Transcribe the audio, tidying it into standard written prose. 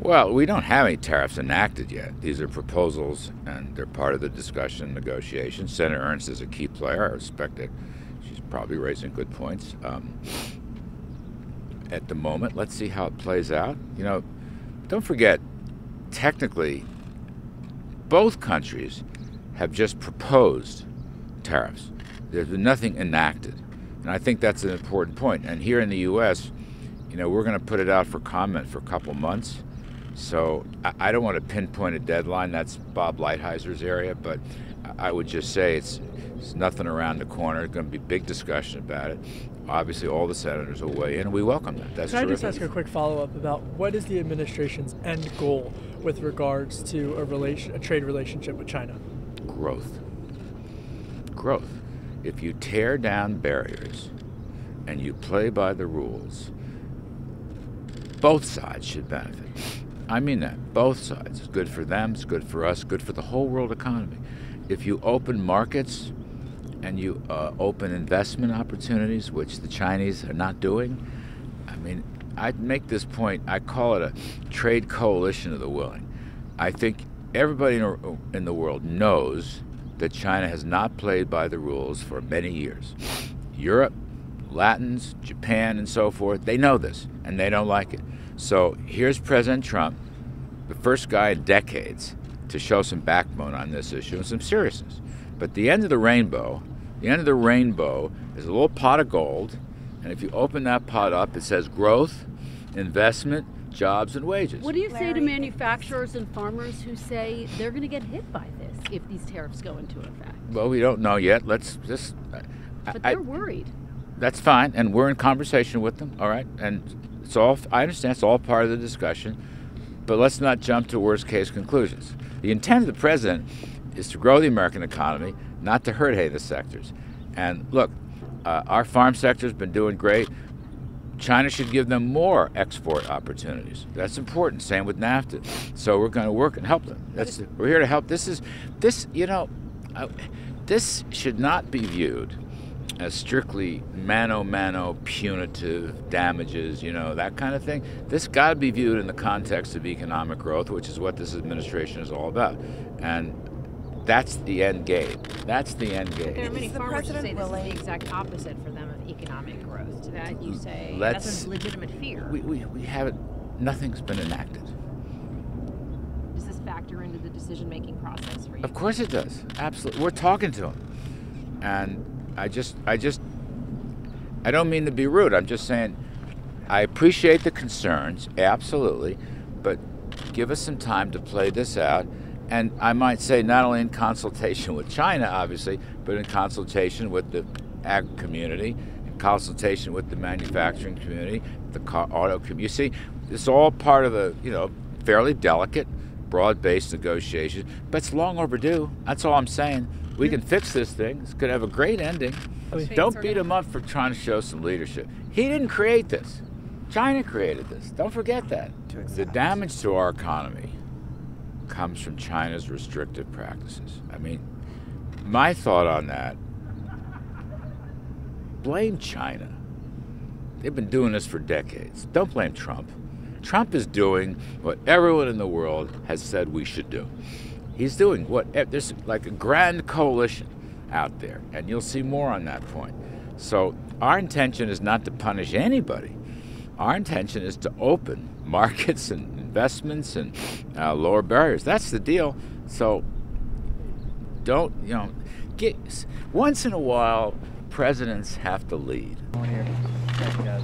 Well, we don't have any tariffs enacted yet. These are proposals, and they're part of the discussion and negotiation. Senator Ernst is a key player. I respect it. She's probably raising good points. At the moment, let's see how it plays out. You know, don't forget, technically, both countries have just proposed tariffs. There's been nothing enacted. And I think that's an important point. And here in the U.S., you know, we're going to put it out for comment for a couple months. So I don't want to pinpoint a deadline. That's Bob Lighthizer area, but I would just say it's nothing around the corner. There's going to be big discussion about it. Obviously, all the senators will weigh in, and we welcome that. That's terrific. Can I just ask a quick follow-up about what is the administration's end goal with regards to a trade relationship with China? Growth. Growth. If you tear down barriers and you play by the rules, both sides should benefit. I mean that, both sides. It's good for them, it's good for us, good for the whole world economy. If you open markets and you open investment opportunities, which the Chinese are not doing, I mean, I'd make this point, I call it a trade coalition of the willing. I think everybody in the world knows that China has not played by the rules for many years. Europe, Latins, Japan, and so forth, they know this, and they don't like it. So here's President Trump, the first guy in decades to show some backbone on this issue and some seriousness. But the end of the rainbow is a little pot of gold, and if you open that pot up, it says growth, investment, jobs, and wages. What do you say to manufacturers and farmers who say they're going to get hit by this if these tariffs go into effect? Well, we don't know yet. Let's just... But they're worried. That's fine, and we're in conversation with them, all right? And it's all, I understand it's all part of the discussion, but let's not jump to worst-case conclusions. The intent of the president is to grow the American economy, not to hurt any of the sectors. And look, our farm sector's been doing great. China should give them more export opportunities. That's important. Same with NAFTA. So we're going to work and help them. We're here to help. This should not be viewed as strictly mano punitive damages, you know, that kind of thing. This got to be viewed in the context of economic growth, which is what this administration is all about. And that's the end game. That's the end game. There are many farmers who say this is the exact opposite for them of economic growth. To that you say that's a legitimate fear. We haven't, nothing's been enacted. Does this factor into the decision-making process for you? Of course it does. Absolutely. We're talking to them. And I don't mean to be rude. I'm just saying I appreciate the concerns, absolutely, but give us some time to play this out. And I might say not only in consultation with China, obviously, but in consultation with the ag community, in consultation with the manufacturing community, the auto community. You see, it's all part of a, fairly delicate, broad-based negotiation, but it's long overdue. That's all I'm saying. We can fix this thing. It's going to have a great ending. Don't beat him up for trying to show some leadership. He didn't create this. China created this. Don't forget that. The damage to our economy comes from China's restrictive practices. I mean, my thought on that, blame China. They've been doing this for decades. Don't blame Trump. Trump is doing what everyone in the world has said we should do. He's doing there's like a grand coalition out there, and you'll see more on that point. So our intention is not to punish anybody. Our intention is to open markets and investments and lower barriers. That's the deal. So don't, once in a while, presidents have to lead. Here. Thank you, guys.